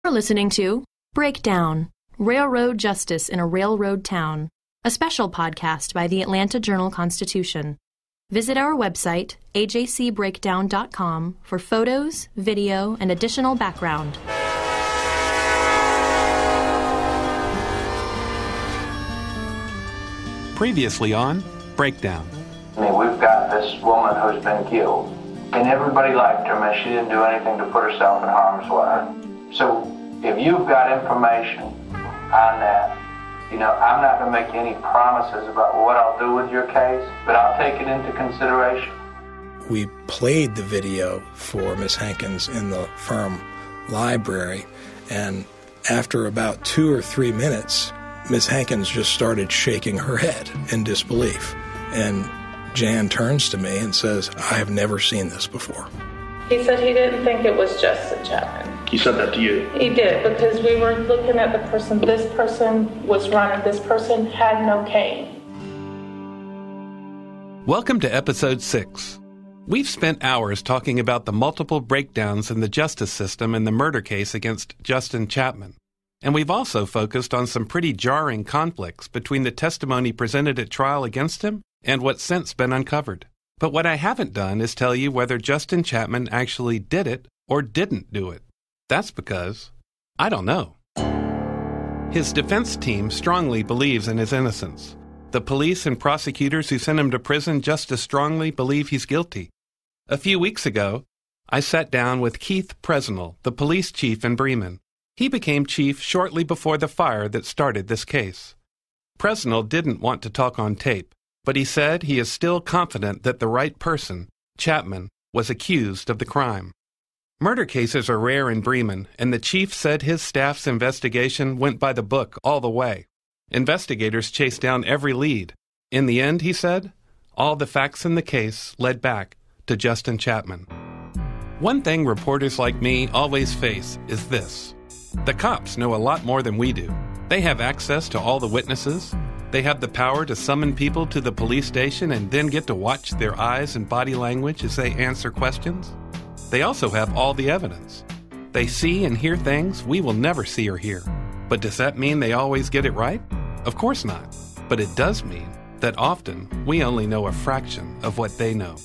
You're listening to Breakdown, Railroad Justice in a Railroad Town, a special podcast by the Atlanta Journal-Constitution. Visit our website, ajcbreakdown.com, for photos, video, and additional background. Previously on Breakdown. I mean, we've got this woman who's been killed, and everybody liked her. I mean, she didn't do anything to put herself in harm's way. So if you've got information on that, I'm not going to make any promises about what I'll do with your case, but I'll take it into consideration. We played the video for Miss Hankins in the firm library, and after about 2 or 3 minutes, Miss Hankins just started shaking her head in disbelief. And Jan turns to me and says, I have never seen this before. He said he didn't think it was Justin Chapman. He said that to you? He did, because we were looking at the person. This person was running. This person had no cane. Welcome to Episode 6. We've spent hours talking about the multiple breakdowns in the justice system in the murder case against Justin Chapman. And we've also focused on some pretty jarring conflicts between the testimony presented at trial against him and what's since been uncovered. But what I haven't done is tell you whether Justin Chapman actually did it or didn't do it. That's because I don't know. His defense team strongly believes in his innocence. The police and prosecutors who sent him to prison just as strongly believe he's guilty. A few weeks ago, I sat down with Keith Presnell, the police chief in Bremen. He became chief shortly before the fire that started this case. Presnell didn't want to talk on tape, but he said he is still confident that the right person, Chapman, was accused of the crime. Murder cases are rare in Bremen, and the chief said his staff's investigation went by the book all the way. Investigators chased down every lead. In the end, he said, all the facts in the case led back to Justin Chapman. One thing reporters like me always face is this. The cops know a lot more than we do. They have access to all the witnesses. They have the power to summon people to the police station and then get to watch their eyes and body language as they answer questions. They also have all the evidence. They see and hear things we will never see or hear. But does that mean they always get it right? Of course not. But it does mean that often we only know a fraction of what they know.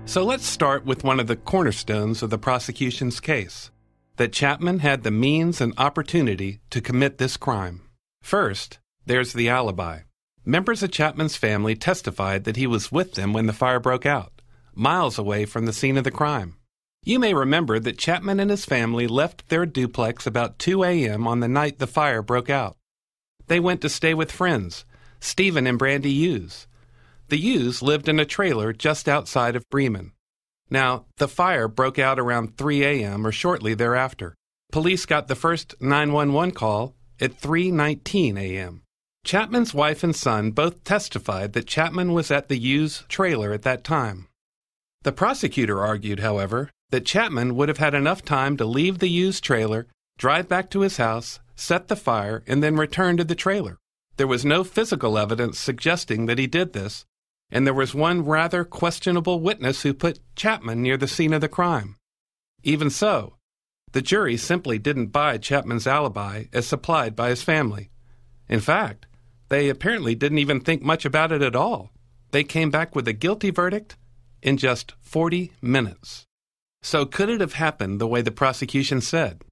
So let's start with one of the cornerstones of the prosecution's case, that Chapman had the means and opportunity to commit this crime. First, there's the alibi. Members of Chapman's family testified that he was with them when the fire broke out, miles away from the scene of the crime. You may remember that Chapman and his family left their duplex about 2 a.m. on the night the fire broke out. They went to stay with friends, Stephen and Brandy Hughes. The Hughes lived in a trailer just outside of Bremen. Now, the fire broke out around 3 a.m. or shortly thereafter. Police got the first 911 call at 3:19 a.m. Chapman's wife and son both testified that Chapman was at the Hughes trailer at that time. The prosecutor argued, however, that Chapman would have had enough time to leave the Hughes trailer, drive back to his house, set the fire, and then return to the trailer. There was no physical evidence suggesting that he did this, and there was one rather questionable witness who put Chapman near the scene of the crime. Even so, the jury simply didn't buy Chapman's alibi as supplied by his family. In fact, they apparently didn't even think much about it at all. They came back with a guilty verdict in just 40 minutes. So could it have happened the way the prosecution said?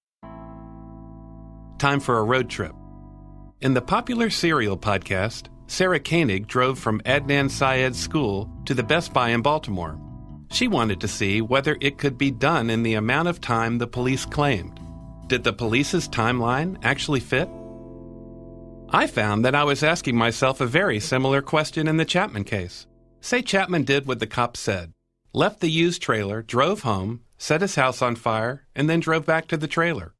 Time for a road trip. In the popular Serial podcast, Sarah Koenig drove from Adnan Syed's school to the Best Buy in Baltimore. She wanted to see whether it could be done in the amount of time the police claimed. Did the police's timeline actually fit? I found that I was asking myself a very similar question in the Chapman case. Say Chapman did what the cops said, left the used trailer, drove home, set his house on fire, and then drove back to the trailer.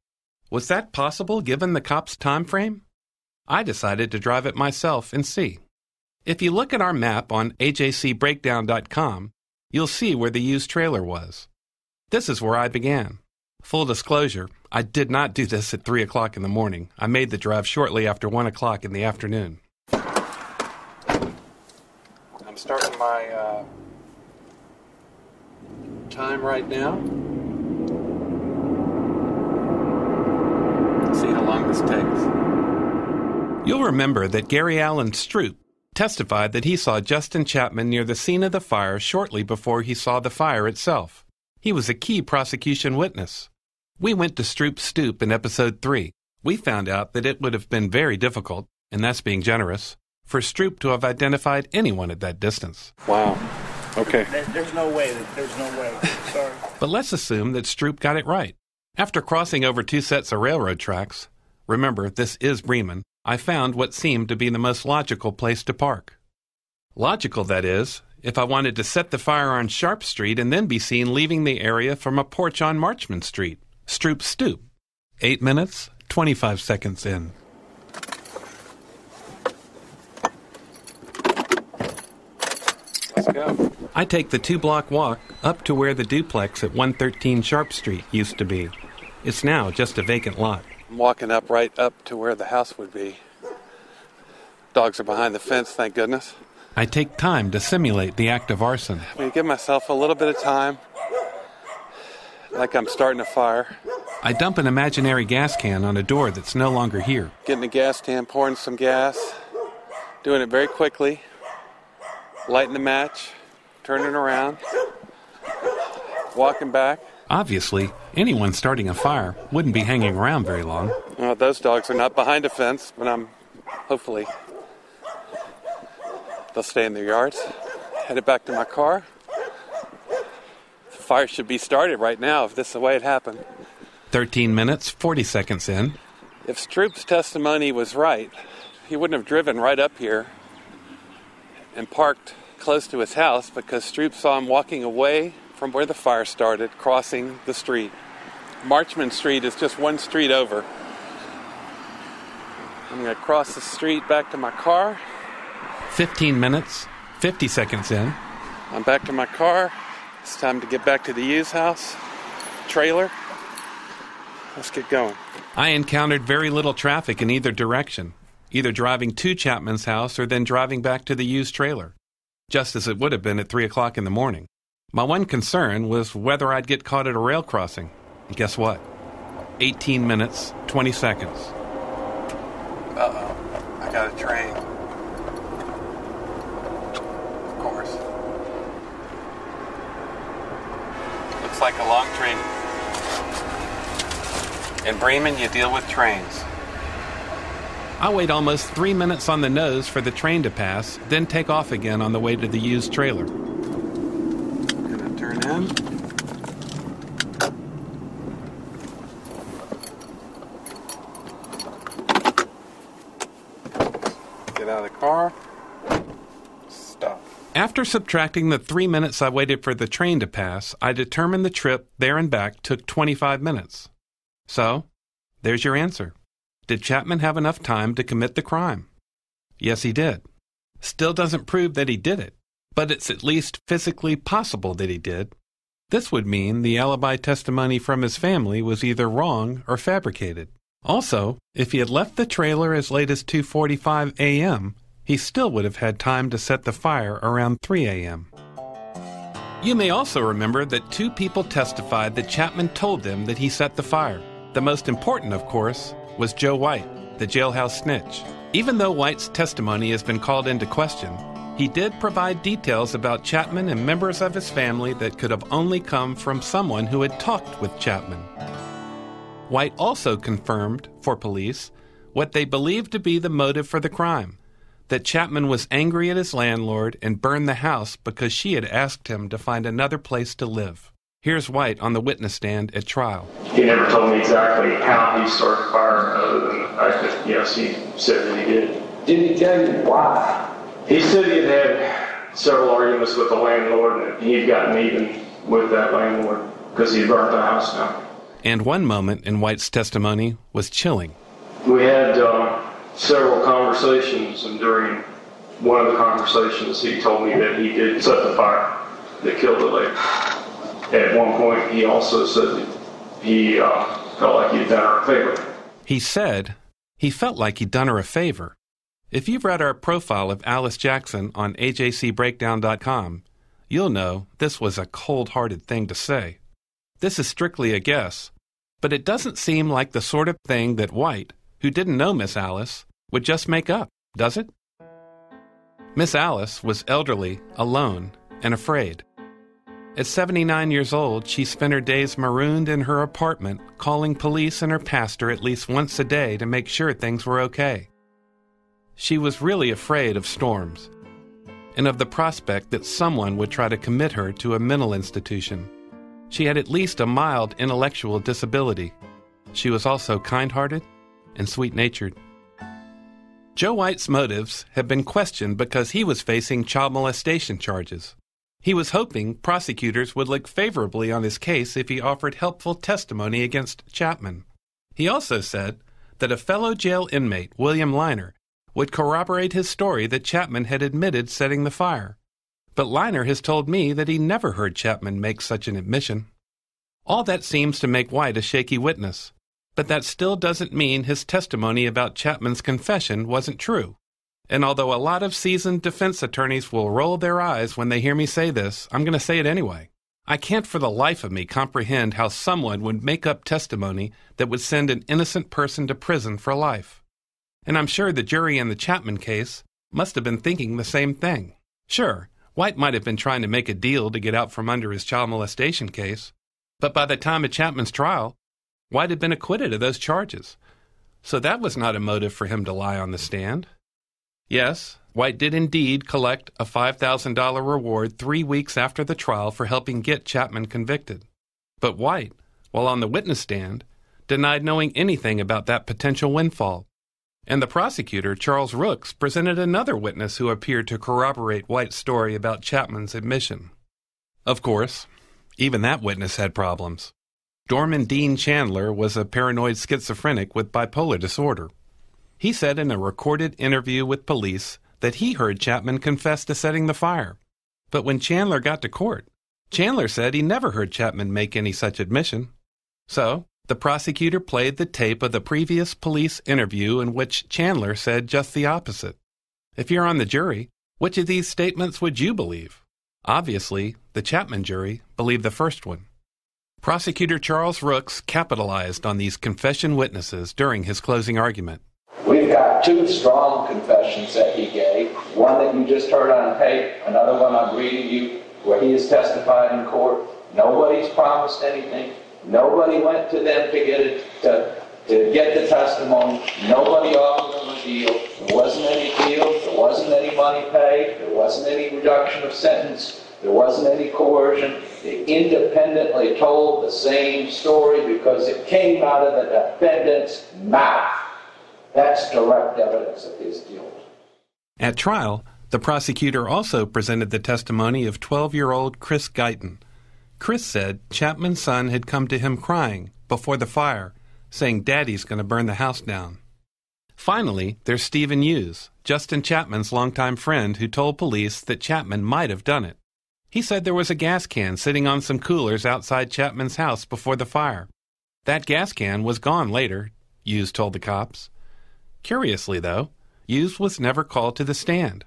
Was that possible given the cops' time frame? I decided to drive it myself and see. If you look at our map on ajcbreakdown.com, you'll see where the used trailer was. This is where I began. Full disclosure, I did not do this at 3 o'clock in the morning. I made the drive shortly after 1 o'clock in the afternoon. I'm starting my time right now. long this takes. You'll remember that Gary Allen Stroop testified that he saw Justin Chapman near the scene of the fire shortly before he saw the fire itself. He was a key prosecution witness. We went to Stroop's stoop in Episode 3. We found out that it would have been very difficult, and that's being generous, for Stroop to have identified anyone at that distance. Wow. Okay. There's no way. Sorry. But let's assume that Stroop got it right. After crossing over 2 sets of railroad tracks, remember, this is Bremen, I found what seemed to be the most logical place to park. Logical, that is, if I wanted to set the fire on Sharp Street and then be seen leaving the area from a porch on Marchman Street, Stroop's stoop. 8 minutes, 25 seconds in. Let's go. I take the 2-block walk up to where the duplex at 113 Sharp Street used to be. It's now just a vacant lot. I'm walking right up to where the house would be. Dogs are behind the fence, thank goodness. I take time to simulate the act of arson. I'm going to give myself a little bit of time, like I'm starting a fire. I dump an imaginary gas can on a door that's no longer here. Getting a gas can, pouring some gas, doing it very quickly, lighting the match, turning around, walking back. Obviously, anyone starting a fire wouldn't be hanging around very long. Those dogs are not behind a fence, but hopefully they'll stay in their yards. Headed back to my car. The fire should be started right now if this is the way it happened. 13 minutes, 40 seconds in. If Stroop's testimony was right, he wouldn't have driven right up here and parked close to his house because Stroop saw him walking away from where the fire started, crossing the street. Marchman Street is just one street over. I'm going to cross the street back to my car. 15 minutes, 50 seconds in. I'm back to my car. It's time to get back to the Hughes house. Trailer. Let's get going. I encountered very little traffic in either direction, either driving to Chapman's house or then driving back to the Hughes trailer, just as it would have been at 3 o'clock in the morning. My one concern was whether I'd get caught at a rail crossing. And guess what? 18 minutes, 20 seconds. Uh-oh. I got a train. Of course. Looks like a long train. In Bremen, you deal with trains. I wait almost 3 minutes on the nose for the train to pass, then take off again on the way to the Hughes trailer. Gonna turn in. Get out of the car. Stop. After subtracting the 3 minutes I waited for the train to pass, I determined the trip there and back took 25 minutes. So, there's your answer. Did Chapman have enough time to commit the crime? Yes, he did. Still doesn't prove that he did it, but it's at least physically possible that he did. This would mean the alibi testimony from his family was either wrong or fabricated. Also, if he had left the trailer as late as 2:45 a.m., he still would have had time to set the fire around 3 a.m. You may also remember that 2 people testified that Chapman told them that he set the fire. The most important, of course, was Joe White, the jailhouse snitch. Even though White's testimony has been called into question, he did provide details about Chapman and members of his family that could have only come from someone who had talked with Chapman. White also confirmed, for police, what they believed to be the motive for the crime, that Chapman was angry at his landlord and burned the house because she had asked him to find another place to live. Here's White on the witness stand at trial. He never told me exactly how he started the fire, other than the fact that, yes, he said that he did. Did he tell you why? He said he had had several arguments with the landlord, and he'd gotten even with that landlord because he burnt the house down. And one moment in White's testimony was chilling. We had several conversations, and during one of the conversations, he told me that he did set the fire that killed the lady. At one point, he also said that he felt like he'd done her a favor. He said he felt like he'd done her a favor. If you've read our profile of Alice Jackson on ajcbreakdown.com, you'll know this was a cold-hearted thing to say. This is strictly a guess, but it doesn't seem like the sort of thing that White, who didn't know Miss Alice, would just make up, does it? Miss Alice was elderly, alone, and afraid. At 79 years old, she spent her days marooned in her apartment, calling police and her pastor at least once a day to make sure things were okay. She was really afraid of storms, and of the prospect that someone would try to commit her to a mental institution. She had at least a mild intellectual disability. She was also kind-hearted and sweet-natured. Joe White's motives have been questioned because he was facing child molestation charges. He was hoping prosecutors would look favorably on his case if he offered helpful testimony against Chapman. He also said that a fellow jail inmate, William Liner, would corroborate his story that Chapman had admitted setting the fire. But Liner has told me that he never heard Chapman make such an admission. All that seems to make White a shaky witness, but that still doesn't mean his testimony about Chapman's confession wasn't true. And although a lot of seasoned defense attorneys will roll their eyes when they hear me say this, I'm going to say it anyway. I can't for the life of me comprehend how someone would make up testimony that would send an innocent person to prison for life. And I'm sure the jury in the Chapman case must have been thinking the same thing. Sure, White might have been trying to make a deal to get out from under his child molestation case, but by the time of Chapman's trial, White had been acquitted of those charges. So that was not a motive for him to lie on the stand. Yes, White did indeed collect a $5,000 reward 3 weeks after the trial for helping get Chapman convicted. But White, while on the witness stand, denied knowing anything about that potential windfall. And the prosecutor, Charles Rooks, presented another witness who appeared to corroborate White's story about Chapman's admission. Of course, even that witness had problems. Dorman Dean Chandler was a paranoid schizophrenic with bipolar disorder. He said in a recorded interview with police that he heard Chapman confess to setting the fire. But when Chandler got to court, Chandler said he never heard Chapman make any such admission. So, the prosecutor played the tape of the previous police interview in which Chandler said just the opposite. If you're on the jury, which of these statements would you believe? Obviously, the Chapman jury believed the first one. Prosecutor Charles Rooks capitalized on these confession witnesses during his closing argument. We've got two strong confessions that he gave. One that you just heard on tape, another one I'm reading you, where he has testified in court. Nobody's promised anything. Nobody went to them to get the testimony. Nobody offered them a deal. There wasn't any deal. There wasn't any money paid. There wasn't any reduction of sentence. There wasn't any coercion. They independently told the same story because it came out of the defendant's mouth. That's direct evidence of his guilt. At trial, the prosecutor also presented the testimony of 12-year-old Chris Guyton. Chris said Chapman's son had come to him crying before the fire, saying Daddy's going to burn the house down. Finally, there's Stephen Hughes, Justin Chapman's longtime friend, who told police that Chapman might have done it. He said there was a gas can sitting on some coolers outside Chapman's house before the fire. That gas can was gone later, Hughes told the cops. Curiously, though, Hughes was never called to the stand.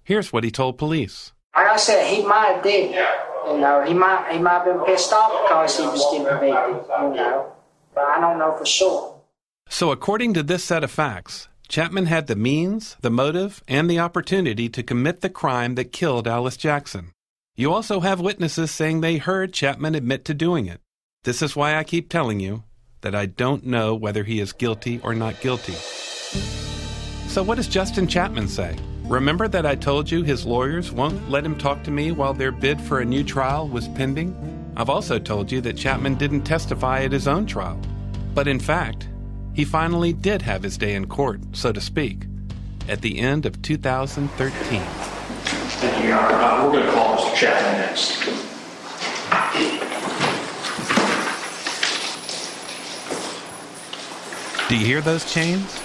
Here's what he told police. Like I said, he might have did it. You know, he might have been pissed off because he was getting evicted, you know. But I don't know for sure. So according to this set of facts, Chapman had the means, the motive, and the opportunity to commit the crime that killed Alice Jackson. You also have witnesses saying they heard Chapman admit to doing it. This is why I keep telling you that I don't know whether he is guilty or not guilty. So what does Justin Chapman say? Remember that I told you his lawyers won't let him talk to me while their bid for a new trial was pending? I've also told you that Chapman didn't testify at his own trial. But in fact, he finally did have his day in court, so to speak, at the end of 2013. Thank you, Your Honor. We're going to call Mr. Chapman next. Do you hear those chains?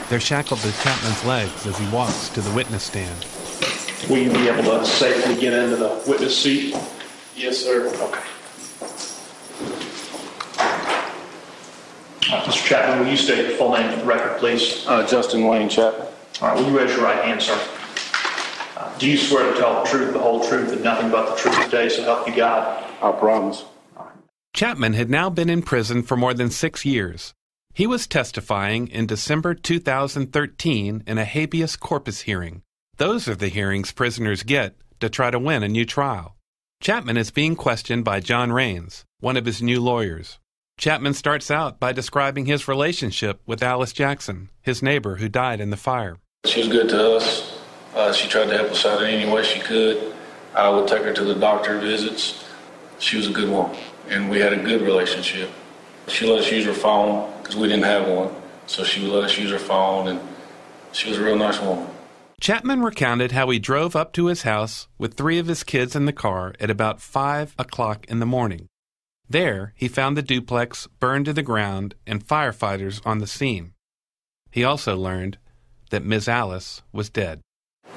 They're shackled to Chapman's legs as he walks to the witness stand. Will you be able to safely get into the witness seat? Yes, sir. Okay. Mr. Chapman, will you state your full name for the record, please? Justin Wayne Chapman. All right, will you raise your right hand, sir? Do you swear to tell the truth, the whole truth, and nothing but the truth today, so help you God? I promise. Chapman had now been in prison for more than 6 years. He was testifying in December 2013 in a habeas corpus hearing. Those are the hearings prisoners get to try to win a new trial. Chapman is being questioned by John Raines, one of his new lawyers. Chapman starts out by describing his relationship with Alice Jackson, his neighbor who died in the fire. She was good to us. She tried to help us out in any way she could. I would take her to the doctor visits. She was a good woman, and we had a good relationship. She let us use her phone because we didn't have one, so she would let us use her phone, and she was a real nice woman. Chapman recounted how he drove up to his house with 3 of his kids in the car at about 5 o'clock in the morning. There, he found the duplex burned to the ground and firefighters on the scene. He also learned that Ms. Alice was dead.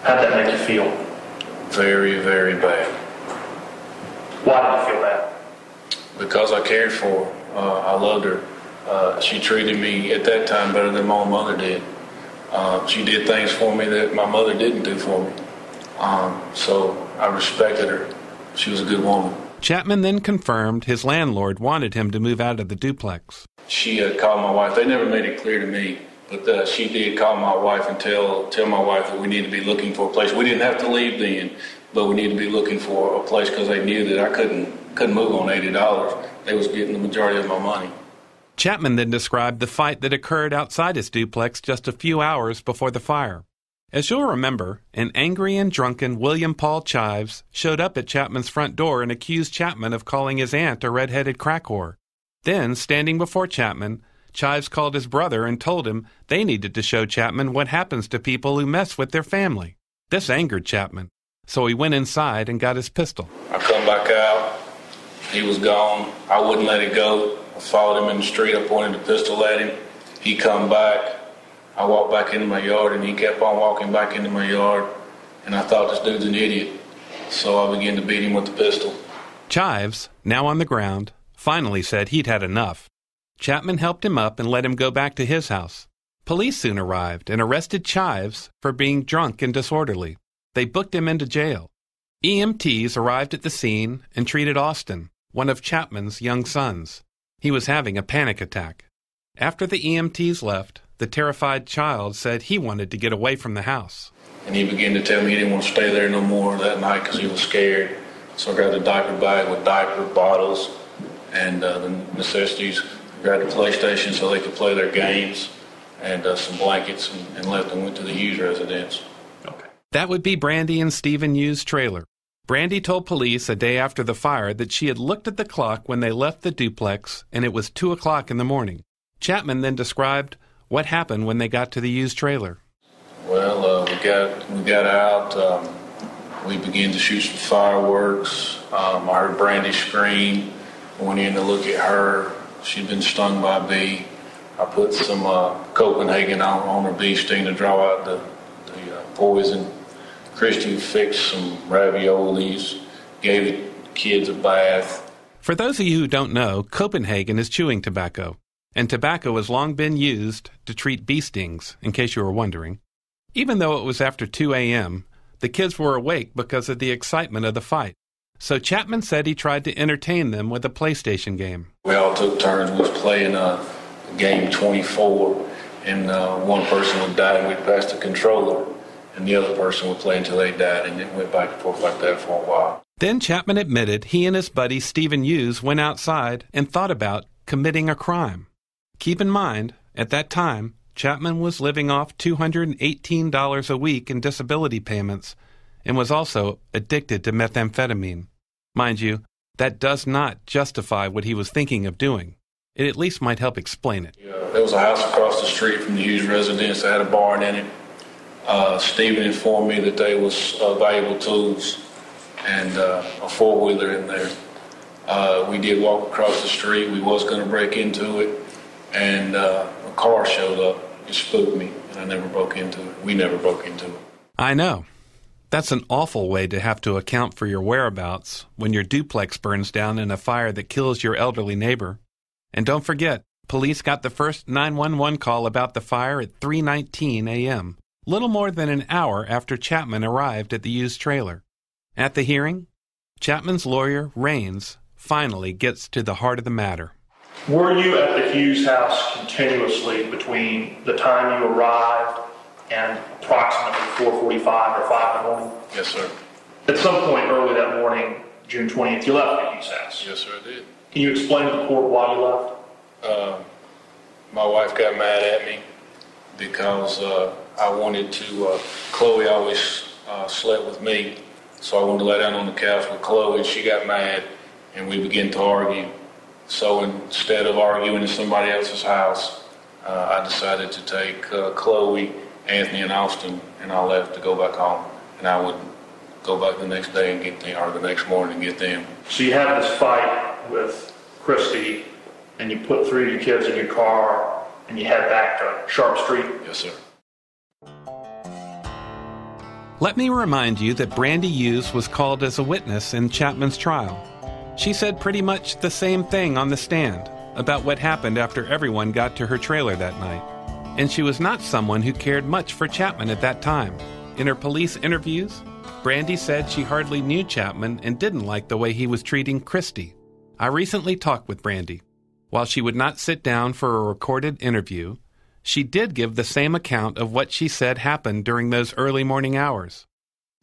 How'd that make you feel? Very, very bad. Why did you feel that? Because I cared for her. I loved her. She treated me at that time better than my mother did. She did things for me that my mother didn't do for me. So I respected her. She was a good woman. Chapman then confirmed his landlord wanted him to move out of the duplex. She had called my wife. They never made it clear to me, but she did call my wife and tell my wife that we need to be looking for a place. We didn't have to leave then, but we need to be looking for a place because they knew that I couldn't move on $80. They was getting the majority of my money. Chapman then described the fight that occurred outside his duplex just a few hours before the fire. As you'll remember, an angry and drunken William Paul Chives showed up at Chapman's front door and accused Chapman of calling his aunt a red-headed crack whore. Then, standing before Chapman, Chives called his brother and told him they needed to show Chapman what happens to people who mess with their family. This angered Chapman, so he went inside and got his pistol. I come back out. He was gone. I wouldn't let it go. I followed him in the street. I pointed the pistol at him. He come back. I walked back into my yard, and he kept on walking back into my yard, and I thought this dude's an idiot. So I began to beat him with the pistol. Chives, now on the ground, finally said he'd had enough. Chapman helped him up and let him go back to his house. Police soon arrived and arrested Chives for being drunk and disorderly. They booked him into jail. EMTs arrived at the scene and treated Austin, one of Chapman's young sons. He was having a panic attack. After the EMTs left, the terrified child said he wanted to get away from the house. And he began to tell me he didn't want to stay there no more that night because he was scared. So I grabbed a diaper bag with diaper bottles and the necessities. I grabbed a PlayStation so they could play their games and some blankets and left and went to the Hughes residence. Okay. That would be Brandy and Stephen Hughes' trailer. Brandy told police a day after the fire that she had looked at the clock when they left the duplex and it was 2 o'clock in the morning. Chapman then described what happened when they got to the used trailer. Well, we got out. We began to shoot some fireworks. I heard Brandy scream. I went in to look at her. She'd been stung by a bee. I put some Copenhagen on her bee sting to draw out the poison. Christy fixed some raviolis, gave the kids a bath. For those of you who don't know, Copenhagen is chewing tobacco. And tobacco has long been used to treat bee stings, in case you were wondering. Even though it was after 2 a.m., the kids were awake because of the excitement of the fight. So Chapman said he tried to entertain them with a PlayStation game. We all took turns. We was playing game 24, and one person would die, and we'd pass the controller, and the other person would play until they died, and it went back and forth like that for a while. Then Chapman admitted he and his buddy Stephen Hughes went outside and thought about committing a crime. Keep in mind, at that time, Chapman was living off $218 a week in disability payments and was also addicted to methamphetamine. Mind you, that does not justify what he was thinking of doing. It at least might help explain it. There was a house across the street from the Hughes residence that had a barn in it. Stephen informed me that there was valuable tools and a four-wheeler in there. We did walk across the street. We was going to break into it. And a car showed up. It spooked me, and I never broke into it. We never broke into it. I know. That's an awful way to have to account for your whereabouts when your duplex burns down in a fire that kills your elderly neighbor. And don't forget, police got the first 911 call about the fire at 3:19 a.m., little more than an hour after Chapman arrived at the used trailer. At the hearing, Chapman's lawyer, Raines, finally gets to the heart of the matter. Were you at the Hughes house continuously between the time you arrived and approximately 4:45 or 5 in the morning? Yes, sir. At some point early that morning, June 20th, you left the Hughes house. Yes, sir, I did. Can you explain to the court why you left? My wife got mad at me because I wanted to, Chloe always slept with me, so I wanted to lay down on the couch with Chloe. She got mad, and we began to argue. So instead of arguing in somebody else's house, I decided to take Chloe, Anthony, and Austin, and I left to go back home. And I would go back the next day and get them, or the next morning and get them. So you had this fight with Christy, and you put 3 of your kids in your car, and you head back to Sharp Street? Yes, sir. Let me remind you that Brandy Hughes was called as a witness in Chapman's trial. She said pretty much the same thing on the stand about what happened after everyone got to her trailer that night. And she was not someone who cared much for Chapman at that time. In her police interviews, Brandy said she hardly knew Chapman and didn't like the way he was treating Christy. I recently talked with Brandy. While she would not sit down for a recorded interview, she did give the same account of what she said happened during those early morning hours.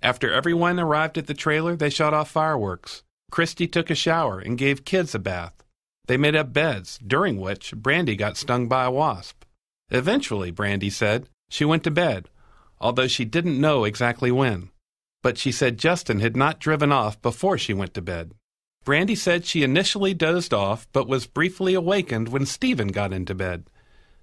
After everyone arrived at the trailer, they shot off fireworks. Christy took a shower and gave kids a bath. They made up beds, during which Brandy got stung by a wasp. Eventually, Brandy said, she went to bed, although she didn't know exactly when. But she said Justin had not driven off before she went to bed. Brandy said she initially dozed off, but was briefly awakened when Stephen got into bed.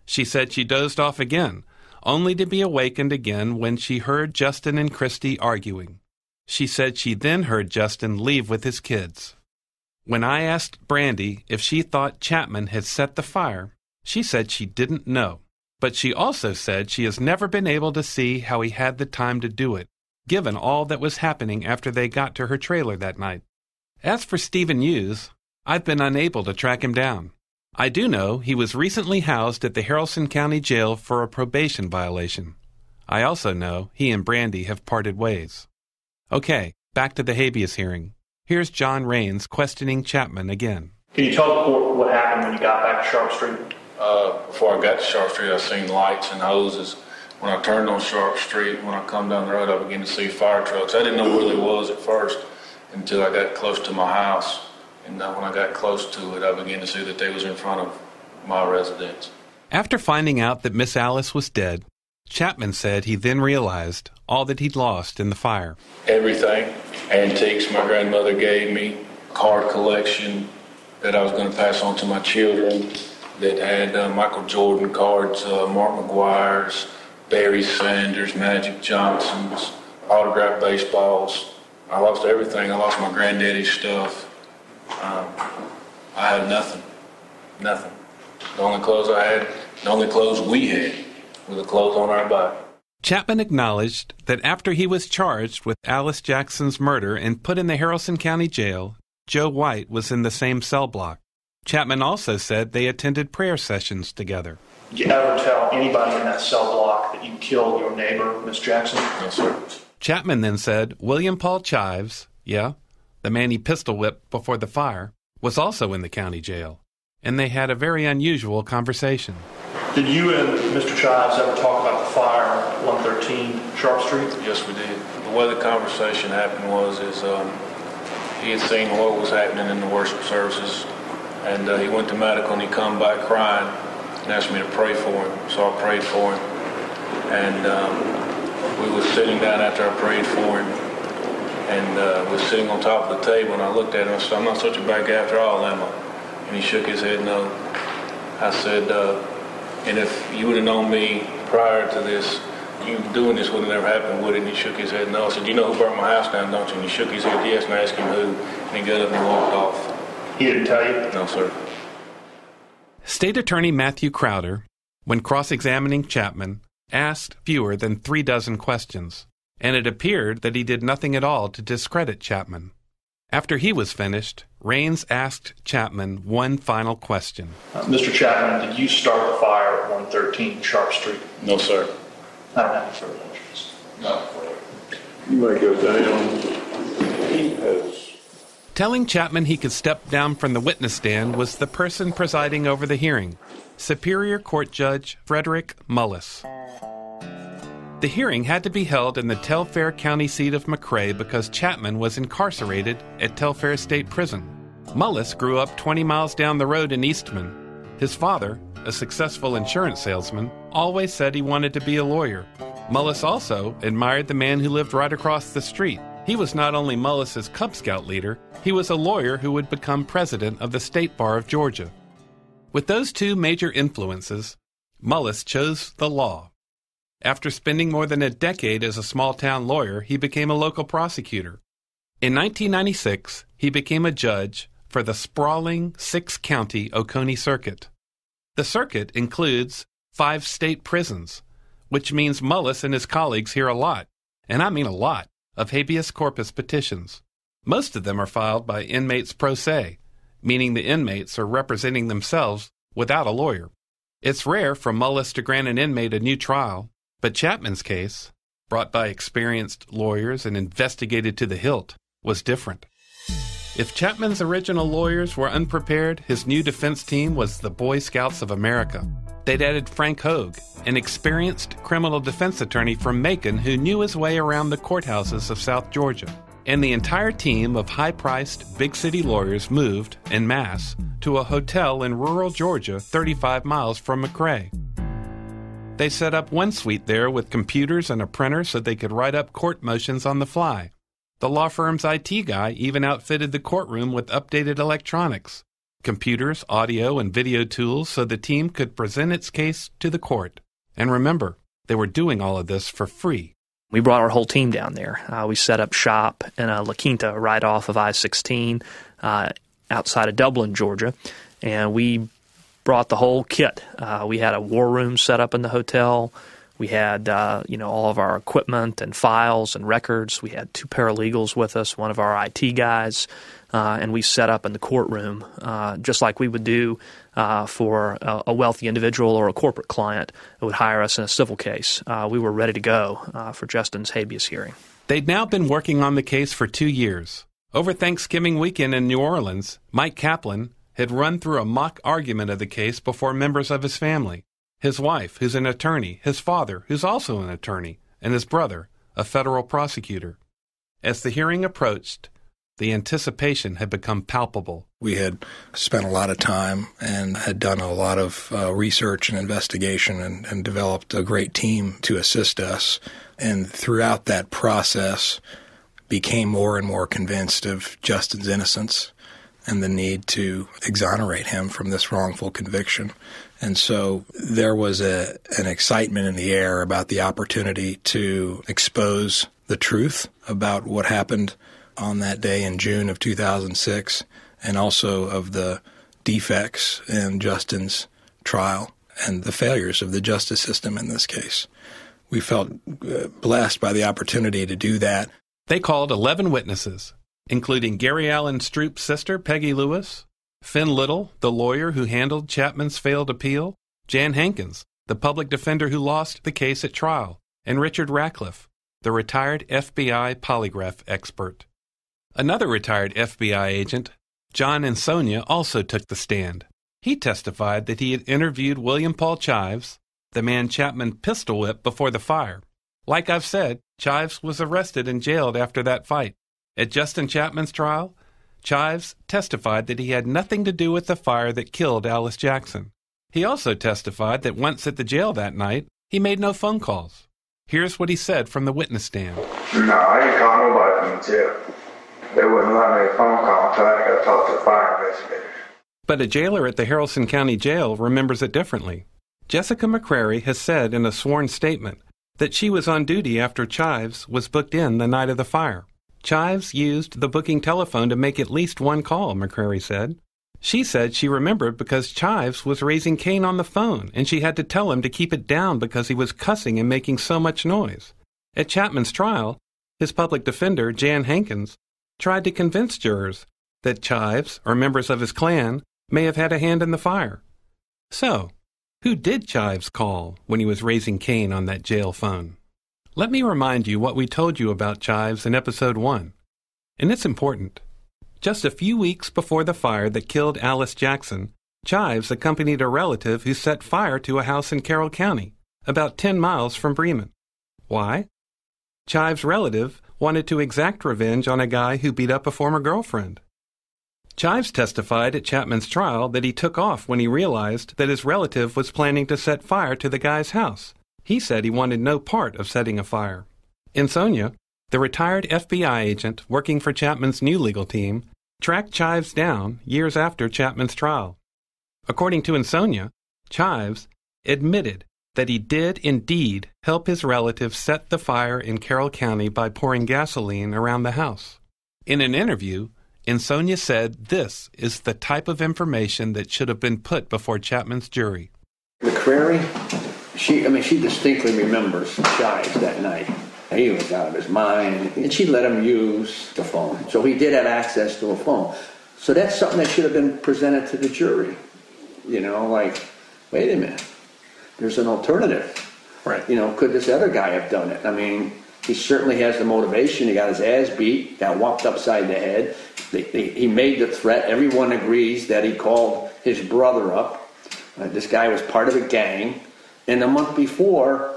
She said she dozed off again, only to be awakened again when she heard Justin and Christy arguing. She said she then heard Justin leave with his kids. When I asked Brandy if she thought Chapman had set the fire, she said she didn't know. But she also said she has never been able to see how he had the time to do it, given all that was happening after they got to her trailer that night. As for Stephen Hughes, I've been unable to track him down. I do know he was recently housed at the Haralson County Jail for a probation violation. I also know he and Brandy have parted ways. Okay, back to the habeas hearing. Here's John Raines questioning Chapman again. Can you tell the court what happened when you got back to Sharp Street? Before I got to Sharp Street, I seen lights and hoses. When I turned on Sharp Street, when I come down the road, I began to see fire trucks. I didn't know where they was at first until I got close to my house. And when I got close to it, I began to see that they was in front of my residence. After finding out that Miss Alice was dead, Chapman said he then realized all that he'd lost in the fire. Everything, antiques my grandmother gave me, card collection that I was going to pass on to my children that had Michael Jordan cards, Mark McGuire's, Barry Sanders, Magic Johnson's, autographed baseballs. I lost everything. I lost my granddaddy's stuff. I had nothing. The only clothes I had, the only clothes we had, were the clothes on our body. Chapman acknowledged that after he was charged with Alice Jackson's murder and put in the Haralson County Jail, Joe White was in the same cell block. Chapman also said they attended prayer sessions together. Did you ever tell anybody in that cell block that you killed your neighbor, Miss Jackson? Yes, sir. Chapman then said William Paul Chives, the man he pistol whipped before the fire, was also in the county jail, and they had a very unusual conversation. Did you and Mr. Chives ever talk about the fire on 113 Sharp Street? Yes, we did. The way the conversation happened is he had seen what was happening in the worship services, and he went to medical and he come back crying and asked me to pray for him. So I prayed for him, and we were sitting down after I prayed for him, and was sitting on top of the table, and I looked at him and I said, "I'm not such a bad guy after all, am I?" And he shook his head no. I said, "And if you would have known me prior to this, you doing this would have never happened, would it?" And he shook his head no. I said, "You know who burnt my house down, don't you?" And he shook his head yes, and I asked him who, and he got up and walked off. He didn't tell you? No, sir. State Attorney Matthew Crowder, when cross-examining Chapman, asked fewer than 36 questions, and it appeared that he did nothing at all to discredit Chapman. After he was finished, Raines asked Chapman one final question. Mr. Chapman, did you start the fire at 113 Sharp Street? No, sir. I don't have any further questions. No. You might go down. He has Telling Chapman he could step down from the witness stand was the person presiding over the hearing, Superior Court Judge Frederick Mullis. The hearing had to be held in the Telfair County seat of McRae because Chapman was incarcerated at Telfair State Prison. Mullis grew up 20 miles down the road in Eastman. His father, a successful insurance salesman, always said he wanted to be a lawyer. Mullis also admired the man who lived right across the street. He was not only Mullis's Cub Scout leader, he was a lawyer who would become president of the State Bar of Georgia. With those two major influences, Mullis chose the law. After spending more than a decade as a small-town lawyer, he became a local prosecutor. In 1996, he became a judge for the sprawling six-county Oconee Circuit. The circuit includes 5 state prisons, which means Mullis and his colleagues hear a lot, and I mean a lot, of habeas corpus petitions. Most of them are filed by inmates pro se, meaning the inmates are representing themselves without a lawyer. It's rare for Mullis to grant an inmate a new trial, but Chapman's case, brought by experienced lawyers and investigated to the hilt, was different. If Chapman's original lawyers were unprepared, his new defense team was the Boy Scouts of America. They'd added Frank Hogue, an experienced criminal defense attorney from Macon who knew his way around the courthouses of South Georgia. And the entire team of high-priced big city lawyers moved, en masse, to a hotel in rural Georgia 35 miles from McRae. They set up one suite there with computers and a printer so they could write up court motions on the fly. The law firm's IT guy even outfitted the courtroom with updated electronics, computers, audio, and video tools so the team could present its case to the court. And remember, they were doing all of this for free. We brought our whole team down there. We set up shop in La Quinta right off of I-16 outside of Dublin, Georgia, and we brought the whole kit. We had a war room set up in the hotel. We had, all of our equipment and files and records. We had 2 paralegals with us, one of our IT guys, and we set up in the courtroom just like we would do for a wealthy individual or a corporate client who would hire us in a civil case. We were ready to go for Justin's habeas hearing. They'd now been working on the case for 2 years. Over Thanksgiving weekend in New Orleans, Mike Kaplan had run through a mock argument of the case before members of his family. His wife, who's an attorney, his father, who's also an attorney, and his brother, a federal prosecutor. As the hearing approached, the anticipation had become palpable. We had spent a lot of time and had done a lot of research and investigation and developed a great team to assist us. And throughout that process, became more and more convinced of Justin's innocence and the need to exonerate him from this wrongful conviction. And so there was an excitement in the air about the opportunity to expose the truth about what happened on that day in June of 2006, and also of the defects in Justin's trial and the failures of the justice system in this case. We felt blessed by the opportunity to do that. They called 11 witnesses, including Gary Allen Stroop's sister, Peggy Lewis, Finn Little, the lawyer who handled Chapman's failed appeal, Jan Hankins, the public defender who lost the case at trial, and Richard Ratcliffe, the retired FBI polygraph expert. Another retired FBI agent, John Ansonia, also took the stand. He testified that he had interviewed William Paul Chives, the man Chapman pistol-whipped before the fire. Like I've said, Chives was arrested and jailed after that fight. At Justin Chapman's trial, Chives testified that he had nothing to do with the fire that killed Alice Jackson. He also testified that once at the jail that night, he made no phone calls. Here's what he said from the witness stand. No, I didn't call nobody from the jail. They wouldn't let me a phone call until I got to talk to the fire investigators. But a jailer at the Haralson County Jail remembers it differently. Jessica McCrary has said in a sworn statement that she was on duty after Chives was booked in the night of the fire. Chives used the booking telephone to make at least one call, McCrary said. She said she remembered because Chives was raising Cain on the phone, and she had to tell him to keep it down because he was cussing and making so much noise. At Chapman's trial, his public defender, Jan Hankins, tried to convince jurors that Chives, or members of his clan, may have had a hand in the fire. So, who did Chives call when he was raising Cain on that jail phone? Let me remind you what we told you about Chives in Episode 1. And it's important. Just a few weeks before the fire that killed Alice Jackson, Chives accompanied a relative who set fire to a house in Carroll County, about 10 miles from Bremen. Why? Chives' relative wanted to exact revenge on a guy who beat up a former girlfriend. Chives testified at Chapman's trial that he took off when he realized that his relative was planning to set fire to the guy's house. He said he wanted no part of setting a fire. Insonia, the retired FBI agent working for Chapman's new legal team, tracked Chives down years after Chapman's trial. According to Insonia, Chives admitted that he did indeed help his relative set the fire in Carroll County by pouring gasoline around the house. In an interview, Insonia said this is the type of information that should have been put before Chapman's jury. McCrary, she distinctly remembers Chives that night. He was out of his mind, and she let him use the phone. So he did have access to a phone. So that's something that should have been presented to the jury. Like, wait a minute, there's an alternative. Right. Could this other guy have done it? I mean, he certainly has the motivation. He got his ass beat, got whopped upside the head. He made the threat. Everyone agrees that he called his brother up. This guy was part of a gang. And a month before,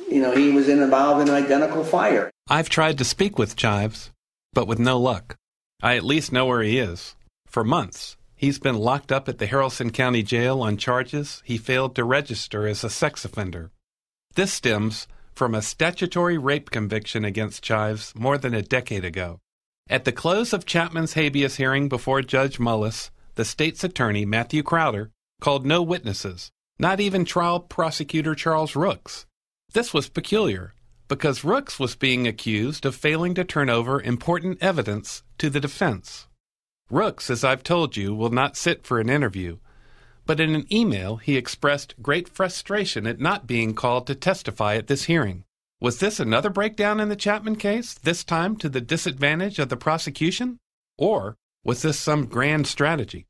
he was involved in an identical fire. I've tried to speak with Chives, but with no luck. I at least know where he is. For months, he's been locked up at the Haralson County Jail on charges he failed to register as a sex offender. This stems from a statutory rape conviction against Chives more than a decade ago. At the close of Chapman's habeas hearing before Judge Mullis, the state's attorney, Matthew Crowder, called no witnesses, not even trial prosecutor Charles Rooks. This was peculiar, because Rooks was being accused of failing to turn over important evidence to the defense. Rooks, as I've told you, will not sit for an interview, but in an email he expressed great frustration at not being called to testify at this hearing. Was this another breakdown in the Chapman case, this time to the disadvantage of the prosecution? Or was this some grand strategy?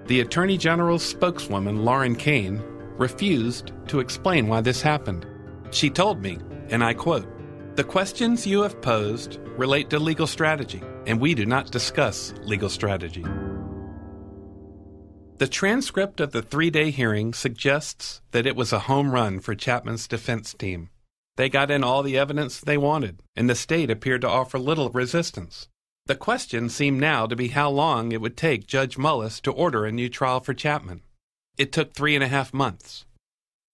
The Attorney General's spokeswoman, Lauren Kane, refused to explain why this happened. She told me, and I quote, "The questions you have posed relate to legal strategy, and we do not discuss legal strategy." The transcript of the 3-day hearing suggests that it was a home run for Chapman's defense team. They got in all the evidence they wanted, and the state appeared to offer little resistance. The question seemed now to be how long it would take Judge Mullis to order a new trial for Chapman. It took 3.5 months.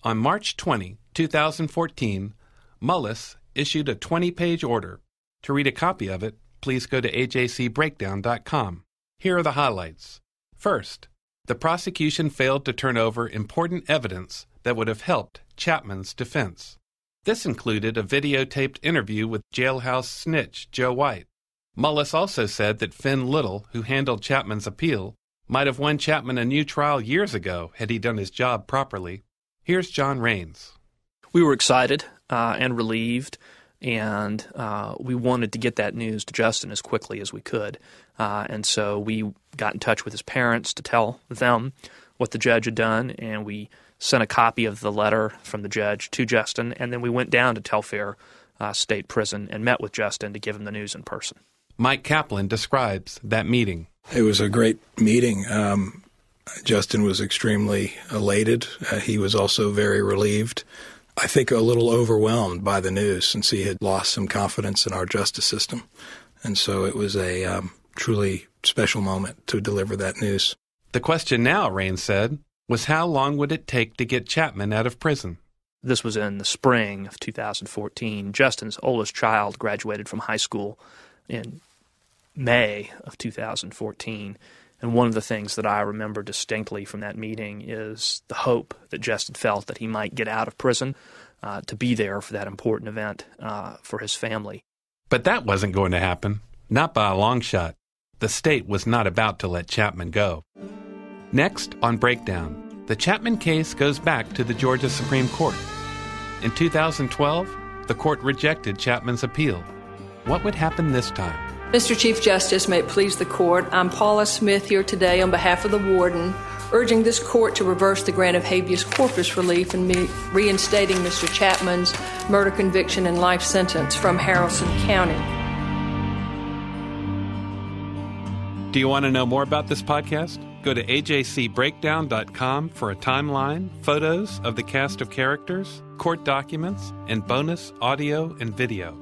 On March 20, 2014, Mullis issued a 20-page order. To read a copy of it, please go to ajcbreakdown.com. Here are the highlights. First, the prosecution failed to turn over important evidence that would have helped Chapman's defense. This included a videotaped interview with jailhouse snitch Joe White. Mullis also said that Finn Little, who handled Chapman's appeal, might have won Chapman a new trial years ago had he done his job properly. Here's John Raines. We were excited and relieved, and we wanted to get that news to Justin as quickly as we could. And so we got in touch with his parents to tell them what the judge had done, and we sent a copy of the letter from the judge to Justin, and then we went down to Telfair State Prison and met with Justin to give him the news in person. Mike Kaplan describes that meeting. It was a great meeting. Justin was extremely elated. He was also very relieved. I think a little overwhelmed by the news since he had lost some confidence in our justice system. And so it was a truly special moment to deliver that news. The question now, Raines said, was how long would it take to get Chapman out of prison? This was in the spring of 2014. Justin's oldest child graduated from high school in May of 2014. And one of the things that I remember distinctly from that meeting is the hope that Justin felt that he might get out of prison to be there for that important event for his family. But that wasn't going to happen, not by a long shot. The state was not about to let Chapman go. Next on Breakdown, the Chapman case goes back to the Georgia Supreme Court. In 2012, the court rejected Chapman's appeal. What would happen this time? Mr. Chief Justice, may it please the court, I'm Paula Smith here today on behalf of the warden, urging this court to reverse the grant of habeas corpus relief and reinstating Mr. Chapman's murder conviction and life sentence from Haralson County. Do you want to know more about this podcast? Go to ajcbreakdown.com for a timeline, photos of the cast of characters, court documents, and bonus audio and video.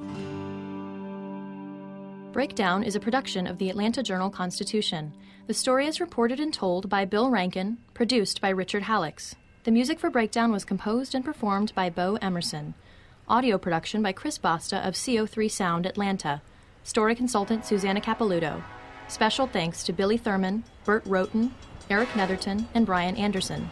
Breakdown is a production of the Atlanta Journal-Constitution. The story is reported and told by Bill Rankin, produced by Richard Hallex. The music for Breakdown was composed and performed by Bo Emerson. Audio production by Chris Basta of CO3 Sound, Atlanta. Story consultant Susanna Capilouto. Special thanks to Billy Thurman, Bert Roten, Eric Netherton, and Brian Anderson.